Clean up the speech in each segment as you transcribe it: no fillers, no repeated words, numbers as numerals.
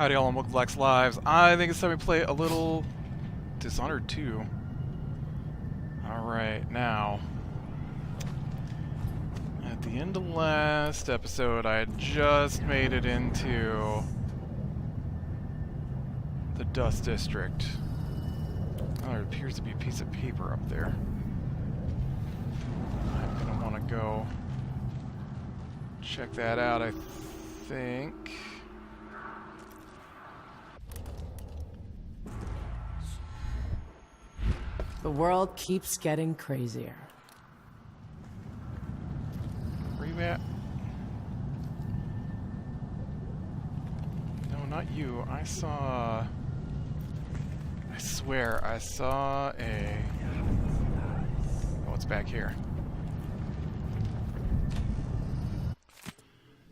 Howdy all, and welcome to Black's Lives. I think it's time we play a little Dishonored 2. Alright, now. At the end of last episode, I had just made it into the Dust District. Oh, there appears to be a piece of paper up there. I'm gonna want to go check that out, I think. The world keeps getting crazier. Where you at? No, not you. I swear, I saw a... Oh, it's back here.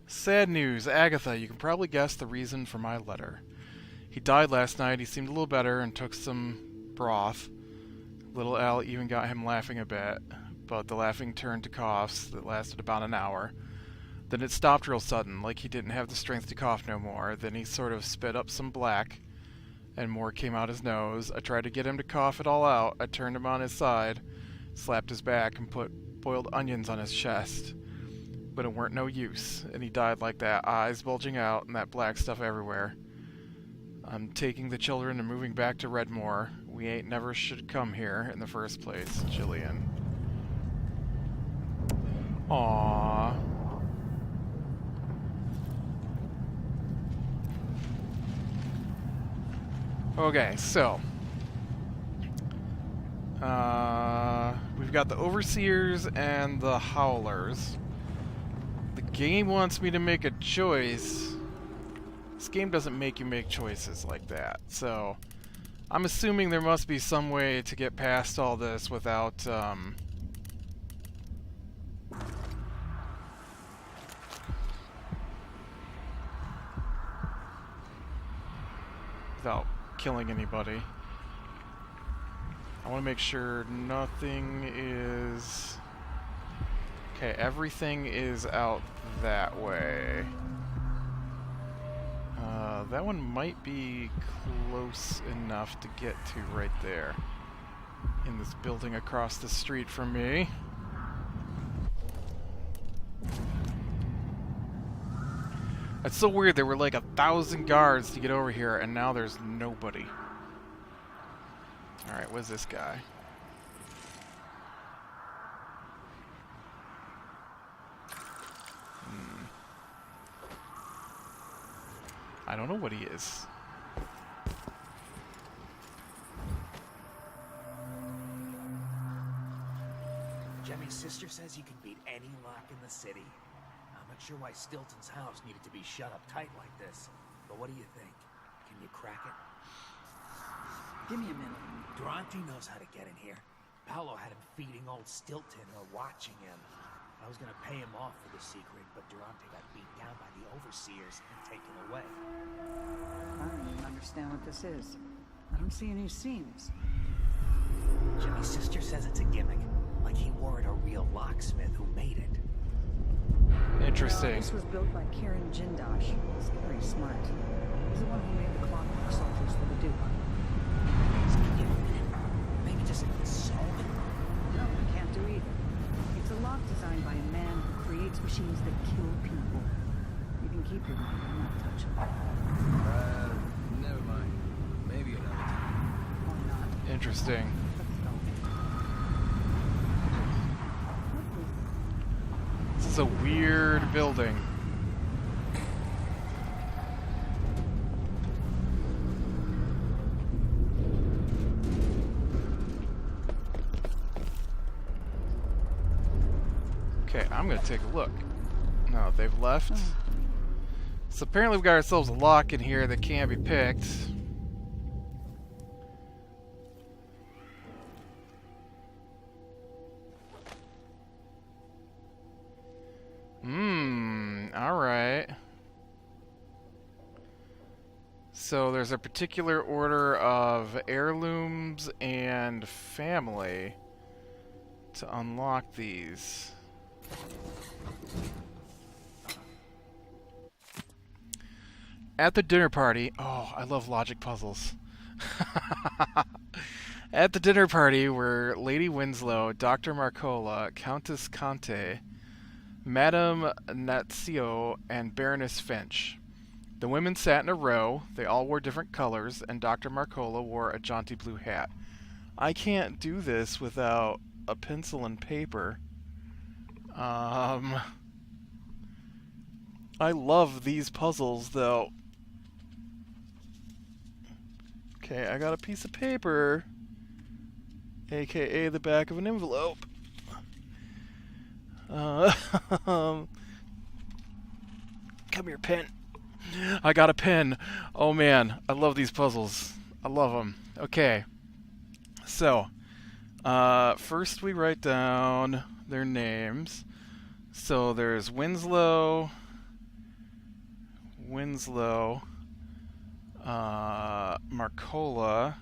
Sad news. Agatha, you can probably guess the reason for my letter. He died last night. He seemed a little better and took some broth. Little Al even got him laughing a bit, but the laughing turned to coughs that lasted about an hour. Then it stopped real sudden, like he didn't have the strength to cough no more. Then he sort of spit up some black, and more came out his nose. I tried to get him to cough it all out. I turned him on his side, slapped his back, and put boiled onions on his chest. But it weren't no use, and he died like that, eyes bulging out and that black stuff everywhere. I'm taking the children and moving back to Redmore. We ain't never should come here in the first place, Jillian. Aww. Okay, so we've got the Overseers and the Howlers. The game wants me to make a choice. This game doesn't make you make choices like that, so I'm assuming there must be some way to get past all this without, without killing anybody. I want to make sure nothing is... Okay, everything is out that way. That one might be close enough to get to right there. In this building across the street from me. It's so weird, there were like 1,000 guards to get over here, and now there's nobody. Alright, what's this guy? I don't know what he is. Jemmy's sister says you can beat any lock in the city. I'm not sure why Stilton's house needed to be shut up tight like this, but what do you think? Can you crack it? Give me a minute. Durante knows how to get in here. Paolo had him feeding old Stilton or watching him. I was gonna pay him off for the secret, but Durante got beat down by the Overseers and taken away. I don't even understand what this is. I don't see any seams. Jimmy's sister says it's a gimmick, like he weren't a real locksmith who made it. Interesting. This was built by Karen Jindosh. He's very smart. He's the one who made the clockwork soldiers for the Duke. So give a minute. Maybe just solve it. No, we can't do either. It's a lock designed by a man who creates machines that kill people. You can keep your money. I'm not touching it. Never mind. Maybe another time. Or not. Interesting. Let's go. This is a weird building. Okay, I'm gonna take a look. No, they've left. So apparently we've got ourselves a lock in here that can't be picked. Alright. So there's a particular order of heirlooms and family to unlock these. At the dinner party, oh, I love logic puzzles. At the dinner party were Lady Winslow, Dr. Marcola, Countess Conte, Madame Nazio, and Baroness Finch. The women sat in a row, they all wore different colors, and Dr. Marcola wore a jaunty blue hat. I can't do this without a pencil and paper. I love these puzzles, though. Okay, I got a piece of paper, aka the back of an envelope. Come here, pen. I got a pen. Oh man, I love these puzzles. I love them. Okay, so first we write down their names. So there's Winslow, Marcola,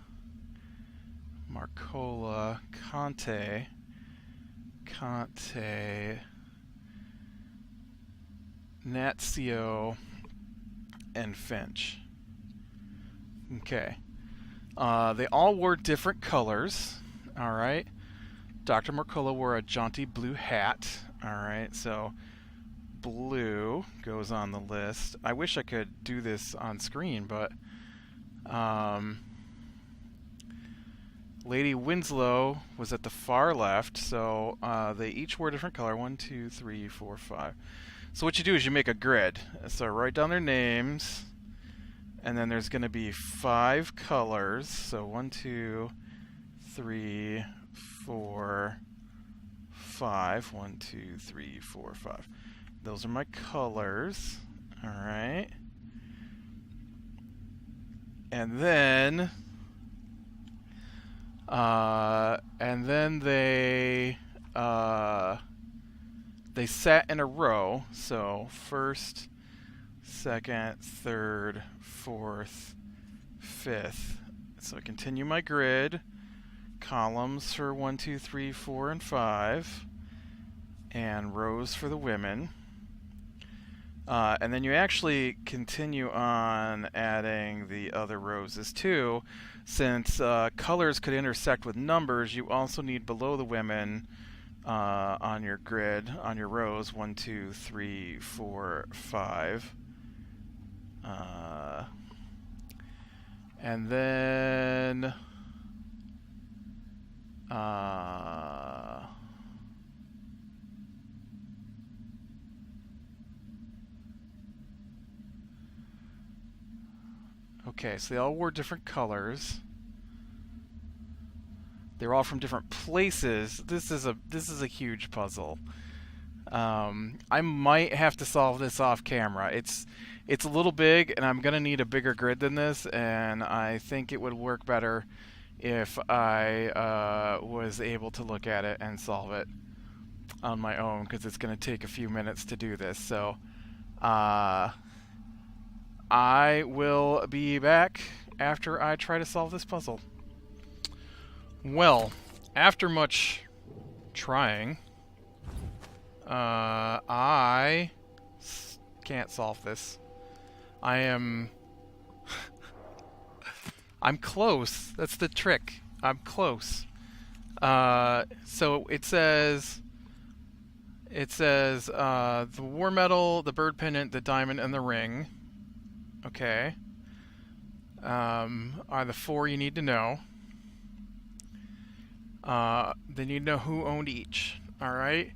Conte, Nazio, and Finch. Okay. They all wore different colors. All right. Dr. Marcola wore a jaunty blue hat. All right. So blue goes on the list. I wish I could do this on screen, but Lady Winslow was at the far left, so they each wore a different color. 1, 2, 3, 4, 5. So what you do is you make a grid. So write down their names, and then there's going to be 5 colors. So 1, 2, 3, 4, 5. 1, 2, 3, 4, 5. Those are my colors. All right. And then they sat in a row. So first, second, third, fourth, fifth. So I continue my grid. Columns for 1, 2, 3, 4, and 5, and rows for the women. And then you actually continue on adding the other rows as too. Since colors could intersect with numbers, you also need below the women on your grid, on your rows, 1, 2, 3, 4, 5. And then okay, so they all wore different colors. They were all from different places. This is a huge puzzle. I might have to solve this off camera. It's a little big, and I'm gonna need a bigger grid than this. And I think it would work better if I was able to look at it and solve it on my own, because it's gonna take a few minutes to do this. So I will be back after I try to solve this puzzle. Well, after much trying, I can't solve this. I'm close. That's the trick. I'm close. So it says the war medal, the bird pendant, the diamond, and the ring. Okay. Are the 4 you need to know. They need to know who owned each. Alright?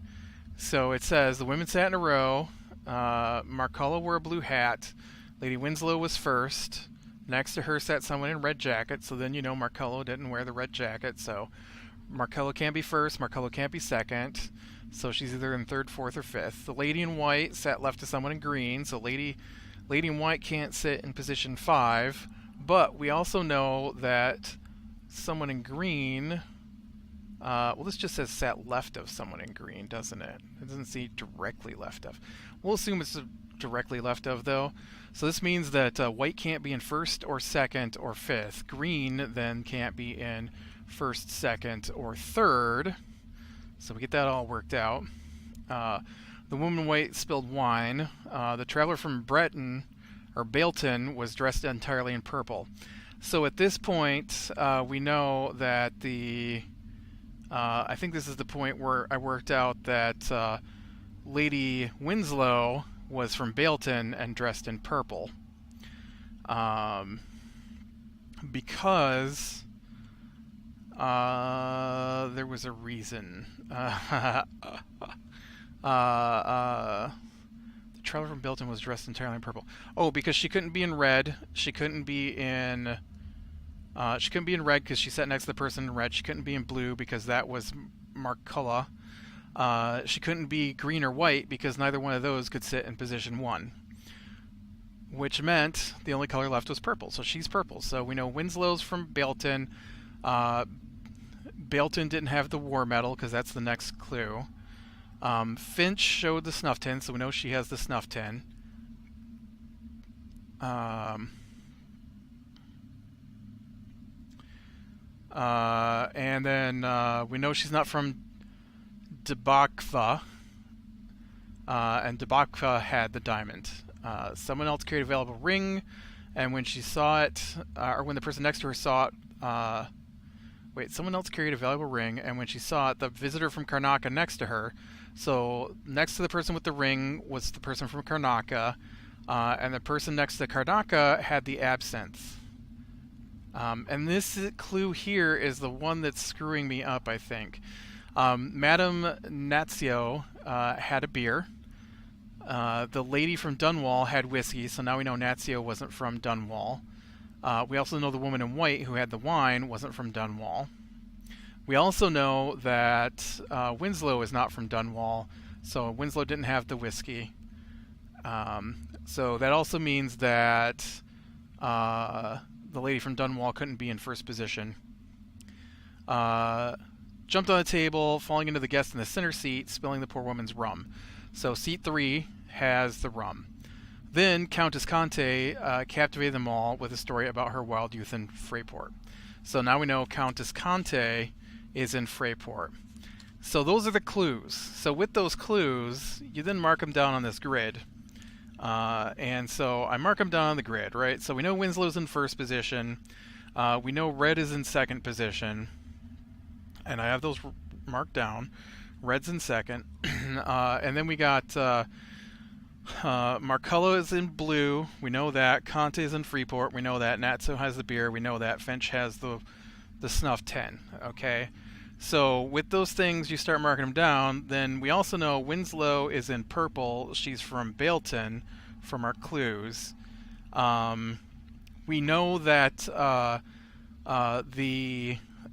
So it says the women sat in a row. Marcola wore a blue hat. Lady Winslow was first. Next to her sat someone in a red jacket. So then you know Marcola didn't wear the red jacket. So Marcola can't be first. Marcola can't be second. So she's either in third, fourth, or fifth. The lady in white sat left to someone in green. So lady in white can't sit in position 5. But we also know that someone in green... well, this just says sat left of someone in green, doesn't it? It doesn't say directly left of. We'll assume it's directly left of, though. So this means that white can't be in first or second or fifth. Green then can't be in first, second, or third. So we get that all worked out. The woman in white spilled wine. The traveler from Breton or Bailton was dressed entirely in purple. So at this point, we know that I think this is the point where I worked out that Lady Winslow was from Bailton and dressed in purple. Because there was a reason. The traveler from Bailton was dressed entirely in purple. Oh, because she couldn't be in red. She couldn't be in red because she sat next to the person in red. She couldn't be in blue because that was Marculla. She couldn't be green or white because neither one of those could sit in position 1. Which meant the only color left was purple. So she's purple. So we know Winslow's from Bailton. Bailton didn't have the war medal because that's the next clue. Finch showed the snuff tin, so we know she has the snuff tin. And then we know she's not from Debakva. And Debakva had the diamond. Someone else carried a valuable ring, and when she saw it, or when the person next to her saw it, someone else carried a valuable ring, and when she saw it, the visitor from Karnaca next to her, so next to the person with the ring was the person from Karnaca, and the person next to Karnaca had the absinthe. And this clue here is the one that's screwing me up, I think. Madame Nazio had a beer. The lady from Dunwall had whiskey, so now we know Nazio wasn't from Dunwall. We also know the woman in white who had the wine wasn't from Dunwall. We also know that Winslow is not from Dunwall, so Winslow didn't have the whiskey. So that also means that the lady from Dunwall couldn't be in first position. Jumped on the table, falling into the guest in the center seat, spilling the poor woman's rum. So seat 3 has the rum. Then Countess Conte captivated them all with a story about her wild youth in Freyport. So now we know Countess Conte is in Freyport. So those are the clues. So with those clues, you then mark them down on this grid. And so I mark them down on the grid, right? So we know Winslow's in first position. We know Red is in second position. And I have those marked down. Red's in second. And then we got Marculla is in blue. We know that. Conte is in Freeport. We know that. Natso has the beer. We know that. Finch has the snuff tin. Okay? So with those things, you start marking them down. Then we also know Winslow is in purple. She's from Bailton from our clues. We know that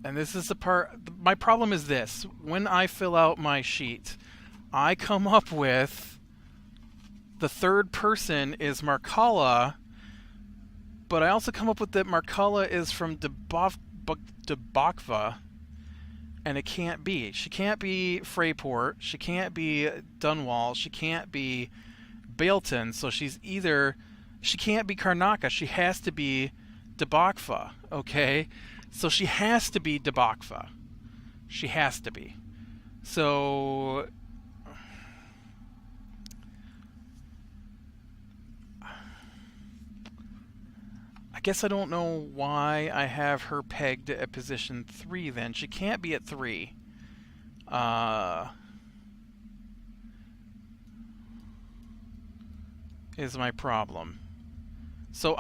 and this is the part, my problem is this. When I fill out my sheet, I come up with the third person is Marculla, but I also come up with that Marculla is from Debakva, and it can't be. She can't be Freyport, she can't be Dunwall, she can't be Bailton, so she can't be Karnaca, she has to be Debakva, okay? So she has to be Debakva. She has to be. So I guess I don't know why I have her pegged at position 3 then. She can't be at 3. Is my problem. So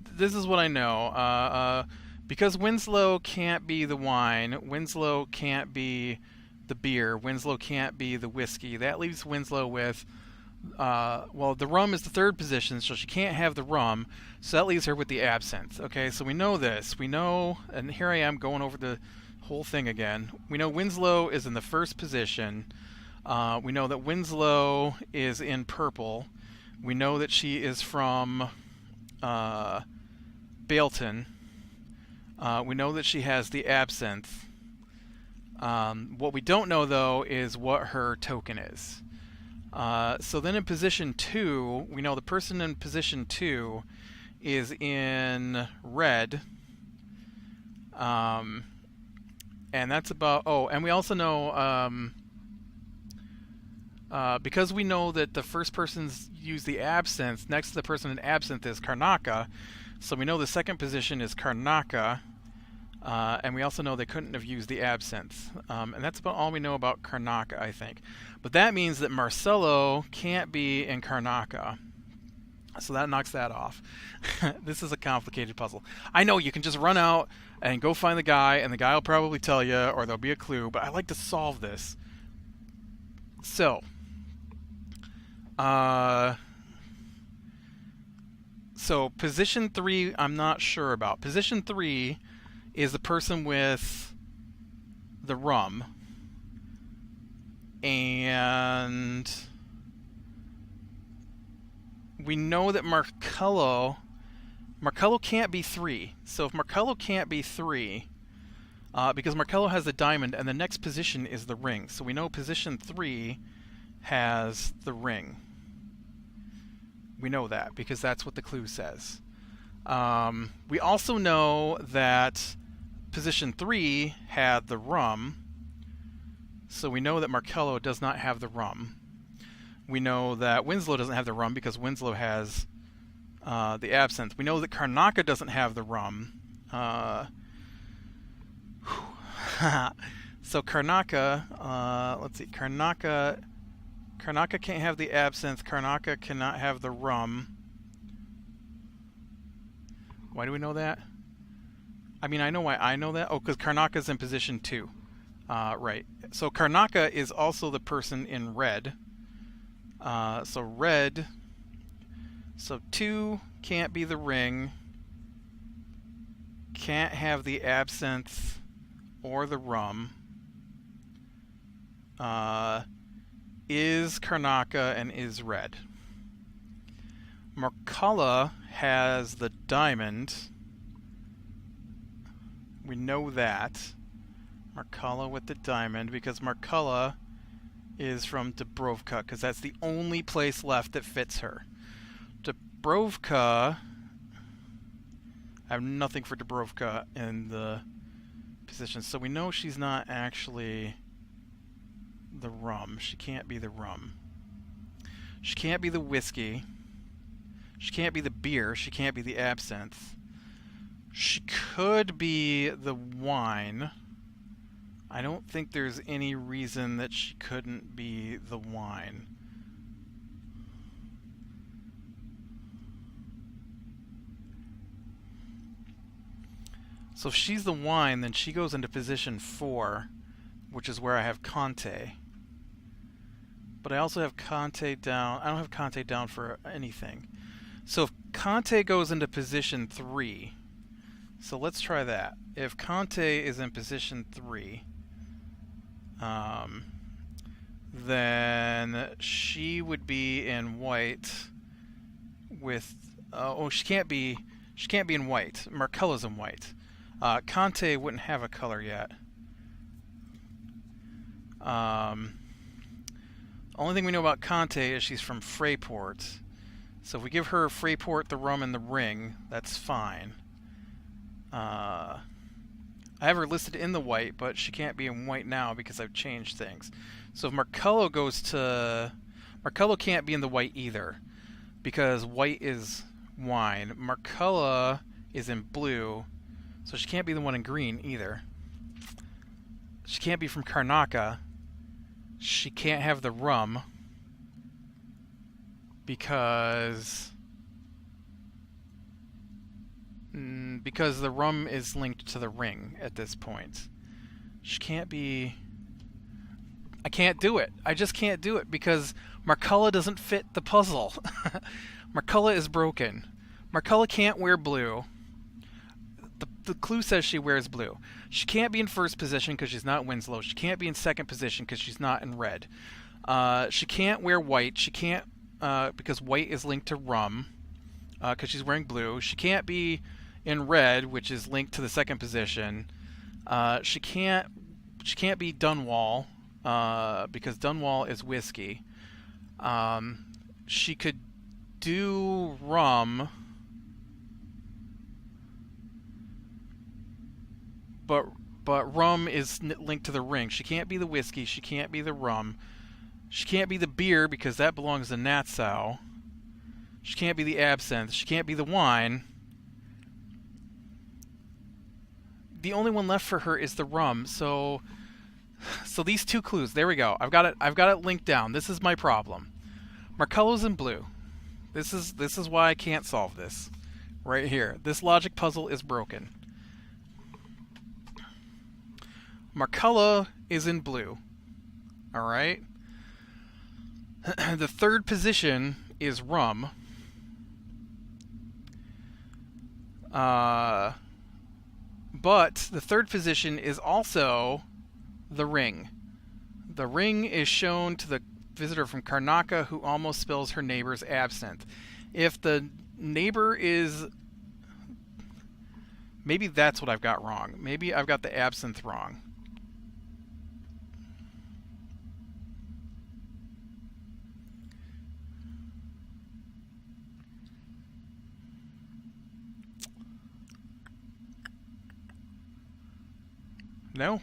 this is what I know. Because Winslow can't be the wine, Winslow can't be the beer, Winslow can't be the whiskey. That leaves Winslow with, the rum is the third position, so she can't have the rum. So that leaves her with the absinthe. Okay, so we know this. We know, and here I am going over the whole thing again. We know Winslow is in the first position. We know that Winslow is in purple. We know that she is from Bailton. We know that she has the absinthe. What we don't know, though, is what her token is. So then in position 2, we know the person in position 2 is in red. And that's about... Oh, and we also know because we know that the first person's used the absinthe, next to the person in absinthe is Karnaka, so we know the second position is Karnaka, and we also know they couldn't have used the absinthe. And that's about all we know about Karnaka, I think. But that means that Marcello can't be in Karnaka. So that knocks that off. This is a complicated puzzle. I know you can just run out and go find the guy, and the guy will probably tell you, or there'll be a clue, but I like to solve this. So, position 3, I'm not sure about. Position 3 is the person with the rum. And we know that Marcello can't be 3. So if Marcello can't be 3, because Marcello has the diamond, and the next position is the ring. So we know position 3 has the ring. We know that because that's what the clue says. We also know that position 3 had the rum. So we know that Marcello does not have the rum. We know that Winslow doesn't have the rum because Winslow has the absinthe. We know that Karnaka doesn't have the rum. So Karnaka, let's see, Karnaka can't have the absinthe. Karnaka cannot have the rum. Why do we know that? I mean, I know why I know that. Oh, because Karnaka's in position 2. Right. So Karnaka is also the person in red. So 2 can't be the ring. Can't have the absinthe or the rum. Is Karnaka and is red. Marcella has the diamond. We know that. Marcella with the diamond, because Marcella is from Dubrovka, because that's the only place left that fits her. Dubrovka, I have nothing for Dubrovka in the position, so we know she's not actually the rum. She can't be the rum. She can't be the whiskey. She can't be the beer. She can't be the absinthe. She could be the wine. I don't think there's any reason that she couldn't be the wine. So if she's the wine, then she goes into position 4, which is where I have Conte. But I also have Conte down. I don't have Conte down for anything. So if Conte goes into position 3, so let's try that. If Conte is in position 3, then she would be in white with she can't be in white. Marcella's in white. Conte wouldn't have a color yet. Only thing we know about Conte is she's from Freyport. So if we give her Freyport, the rum, and the ring, that's fine. I have her listed in the white, but she can't be in white now because I've changed things. So if Marcello goes to... Marcello can't be in the white either, because white is wine. Marcella is in blue, so she can't be the one in green either. She can't be from Karnaka. She can't have the rum, because the rum is linked to the ring at this point. She can't be... I can't do it. I just can't do it because Marcella doesn't fit the puzzle. Marcella is broken. Marcella can't wear blue. The clue says she wears blue. She can't be in first position because she's not Winslow. She can't be in second position because she's not in red. She can't wear white. She can't because white is linked to rum because she's wearing blue. She can't be in red, which is linked to the second position. She can't be Dunwall because Dunwall is whiskey. She could do rum, but rum is linked to the ring. She can't be the whiskey. She can't be the rum. She can't be the beer because that belongs to Natsau. She can't be the absinthe. She can't be the wine. The only one left for her is the rum. So these two clues. There we go. I've got it linked down. This is my problem. Markello's in blue. This is why I can't solve this. Right here. This logic puzzle is broken. Markella is in blue. All right. The third position is rum. But the third position is also the ring. The ring is shown to the visitor from Karnaka who almost spills her neighbor's absinthe. If the neighbor is... Maybe that's what I've got wrong. Maybe I've got the absinthe wrong. No,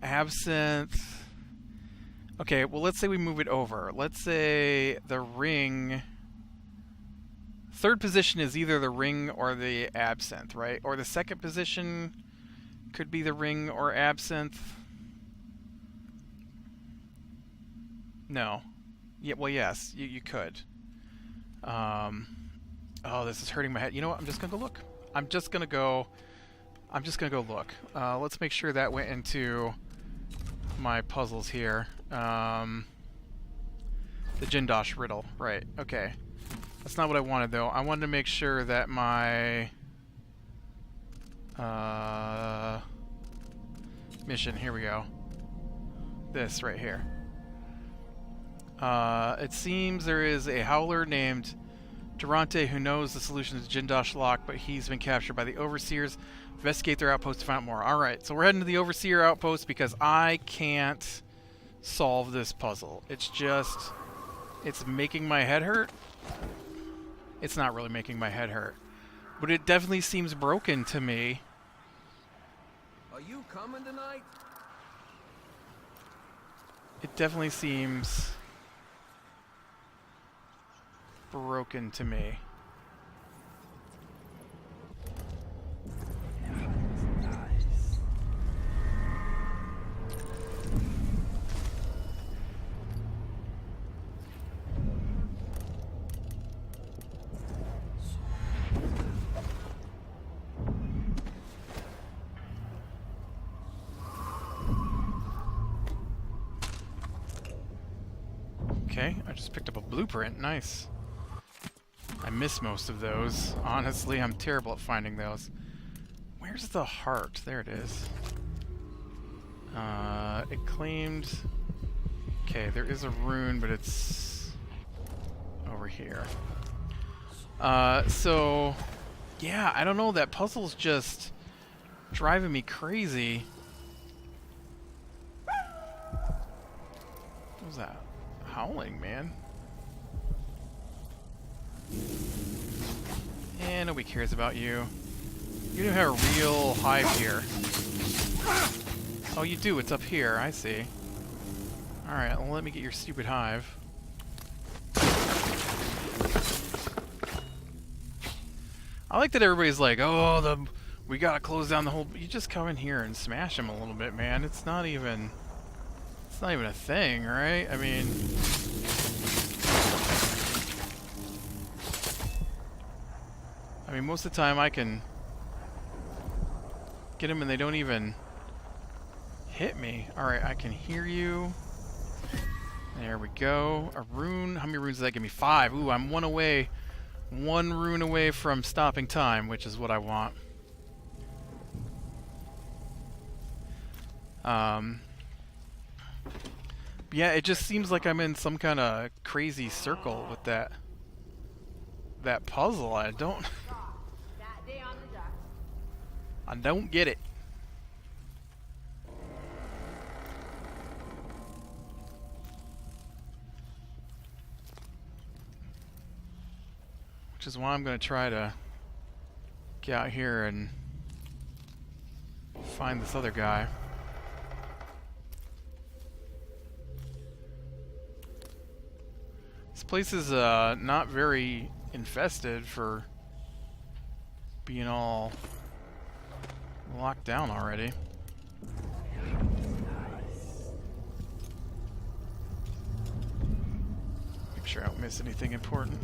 absinthe. Okay, well, let's say we move it over. Let's say the ring. Third position is either the ring or the absinthe, right? Or the second position could be the ring or absinthe. No. Yeah, well, yes, you could. Oh, this is hurting my head. You know what? I'm just gonna go look. I'm just gonna go look. Let's make sure that went into my puzzles here. The Jindosh Riddle. Right, okay. That's not what I wanted, though. I wanted to make sure that my... mission, here we go. This right here. It seems there is a howler named Durante who knows the solution to the Jindosh lock, but he's been captured by the Overseers. Investigate their outpost to find out more. Alright, so we're heading to the Overseer outpost because I can't solve this puzzle. It's just... it's making my head hurt. It's not really making my head hurt. But it definitely seems broken to me. Are you coming tonight? It definitely seems... broken to me. Okay, I just picked up a blueprint. Nice. I miss most of those. Honestly, I'm terrible at finding those. Where's the heart? There it is. It claimed... Okay, there is a rune, but it's... over here. So... yeah, I don't know. That puzzle's just... driving me crazy. What was that? Howling, man. And nobody cares about you. You don't have a real hive here. Oh, you do. It's up here. I see. Alright, well, let me get your stupid hive. I like that everybody's like, oh, we gotta close down the whole... You just come in here and smash them a little bit, man. It's not even a thing, right? I mean... most of the time I can get them and they don't even hit me. Alright, I can hear you. There we go. A rune. How many runes does that give me? 5. Ooh, I'm one rune away from stopping time, which is what I want. Yeah, it just seems like I'm in some kind of crazy circle with that puzzle. I don't get it. Which is why I'm going to try to get out here and find this other guy. place is not very infested for being all locked down already. Make sure I don't miss anything important.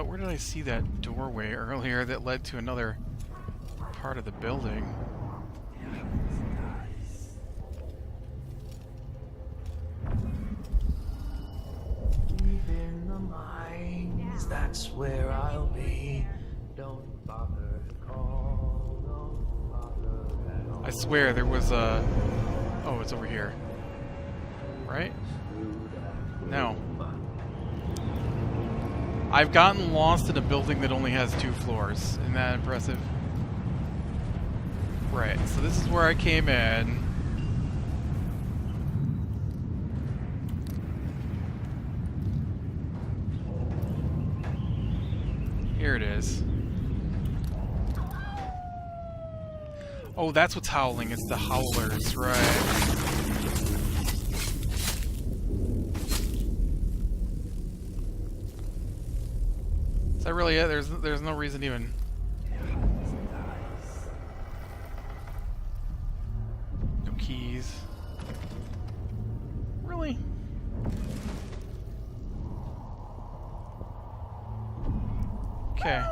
Where did I see that doorway earlier that led to another part of the building? In the mines, that's where I'll be. Don't bother to call, don't bother at all. I swear there was a... Oh, it's over here. Right? No. I've gotten lost in a building that only has 2 floors. Isn't that impressive? Right, so this is where I came in. Here it is. Oh, that's what's howling. It's the howlers, right. Is that really it? There's no reason even. No keys. Really? Okay.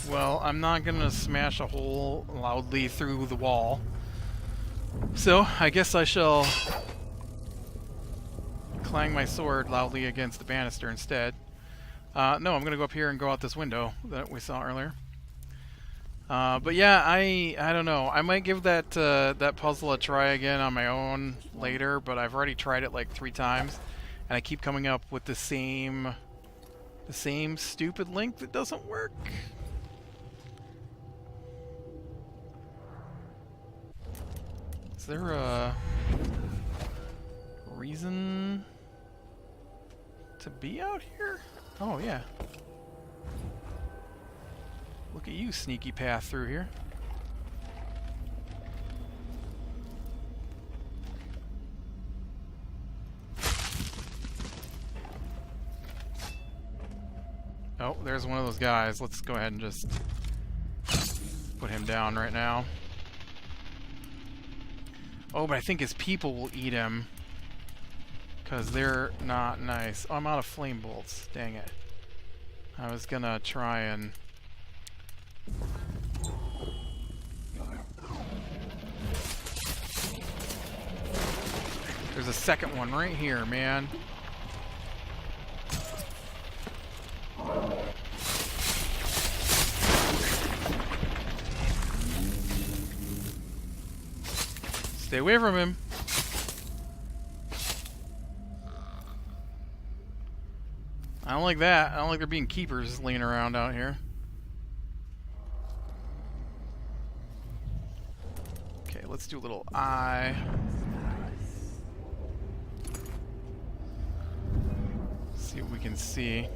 Well, I'm not gonna smash a hole loudly through the wall. So, I guess I shall clang my sword loudly against the banister instead. No, I'm gonna go up here and go out this window that we saw earlier. But yeah, I don't know. I might give that that puzzle a try again on my own later, but I've already tried it like 3 times, and I keep coming up with the same stupid link that doesn't work. Is there a reason to be out here? Oh, yeah. Look at you, sneaky path through here. Oh, there's one of those guys. Let's go ahead and just put him down right now. Oh, but I think his people will eat him. Because they're not nice. Oh, I'm out of flame bolts. Dang it. I was gonna try and... There's a second one right here, man. Stay away from him. I don't like that. I don't like there being keepers laying around out here. Okay, let's do a little eye. See what we can see.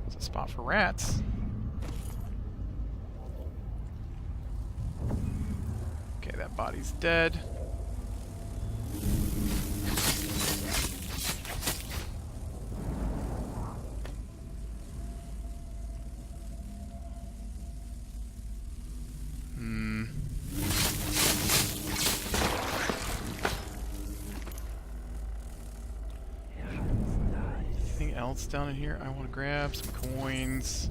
It's a spot for rats. Okay, that body's dead. Anything else down in here? I want to grab some coins.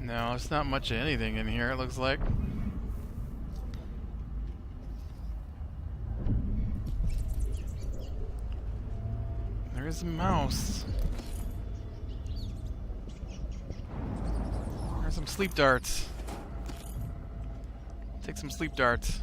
No, there's not much of anything in here, it looks like. There's a mouse. There's some sleep darts. Take some sleep darts.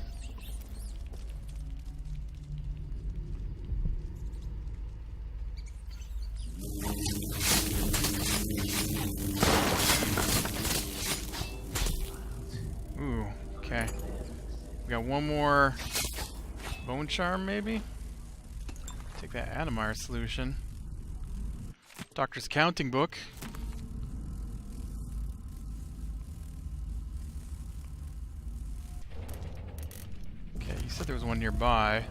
Ooh, okay. We got one more bone charm, maybe? Take that Adamar solution. Doctor's counting book. Okay, you said there was one nearby.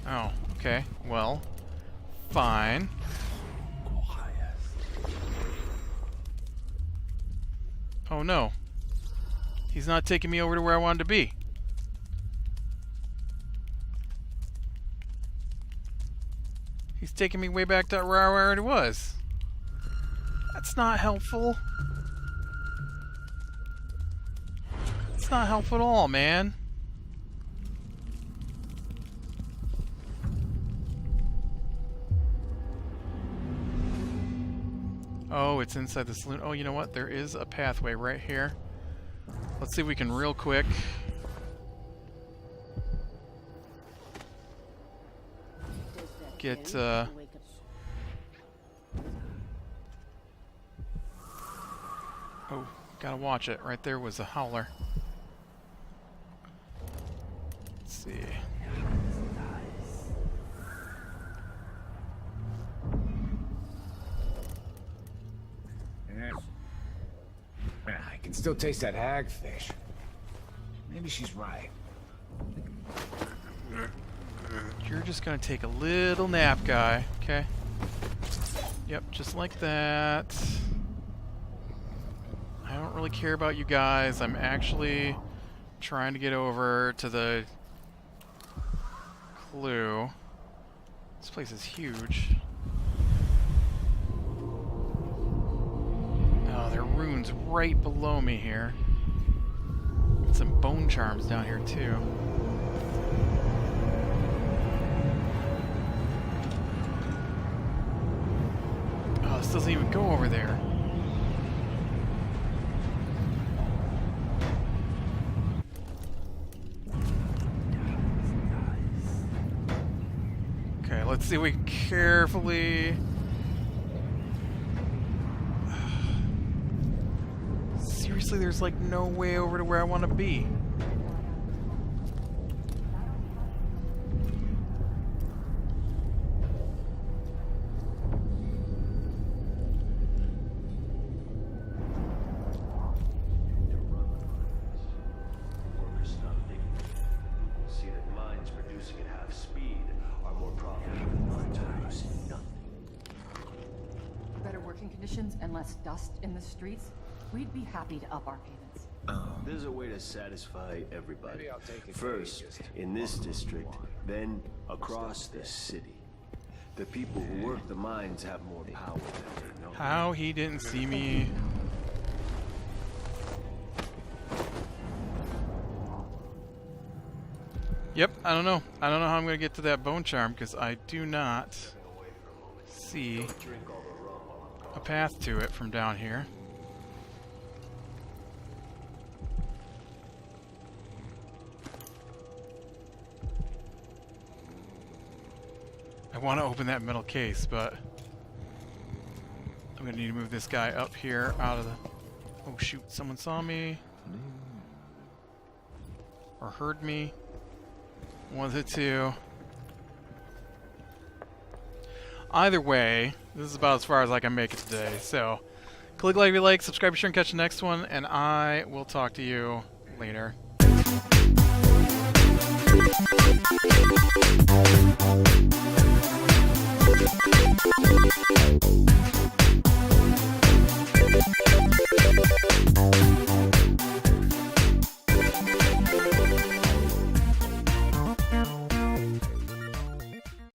Oh, okay. Well, fine. Oh no. He's not taking me over to where I wanted to be. He's taking me way back to where I already was. That's not helpful. It's not helpful at all, man. Oh, it's inside the saloon. Oh, you know what? There is a pathway right here. Let's see if we can real quick. Get, oh, gotta watch it. Right there was a howler. Let's see. I can still taste that hagfish. Maybe she's right. You're just gonna take a little nap, guy. Okay. Yep, just like that. I don't really care about you guys. I'm actually trying to get over to the clue. This place is huge. Oh, there are runes right below me here. Got some bone charms down here too. Oh, this doesn't even go over there. Okay, let's see if we can carefully... Seriously, there's like no way over to where I want to be. Better working conditions and less dust in the streets, we'd be happy to up our payments. There's a way to satisfy everybody. Maybe I'll take it First, just in this district, then across the city. The people who work the mines have more power than they know. How he didn't see me. Yep, I don't know. I don't know how I'm going to get to that bone charm because I do not see a path to it from down here. I want to open that metal case, but I'm going to need to move this guy up here out of the... Oh shoot, someone saw me. Or heard me. One of the two. Either way, this is about as far as I can make it today. So, click like if you like, subscribe, be sure and catch the next one, and I will talk to you later.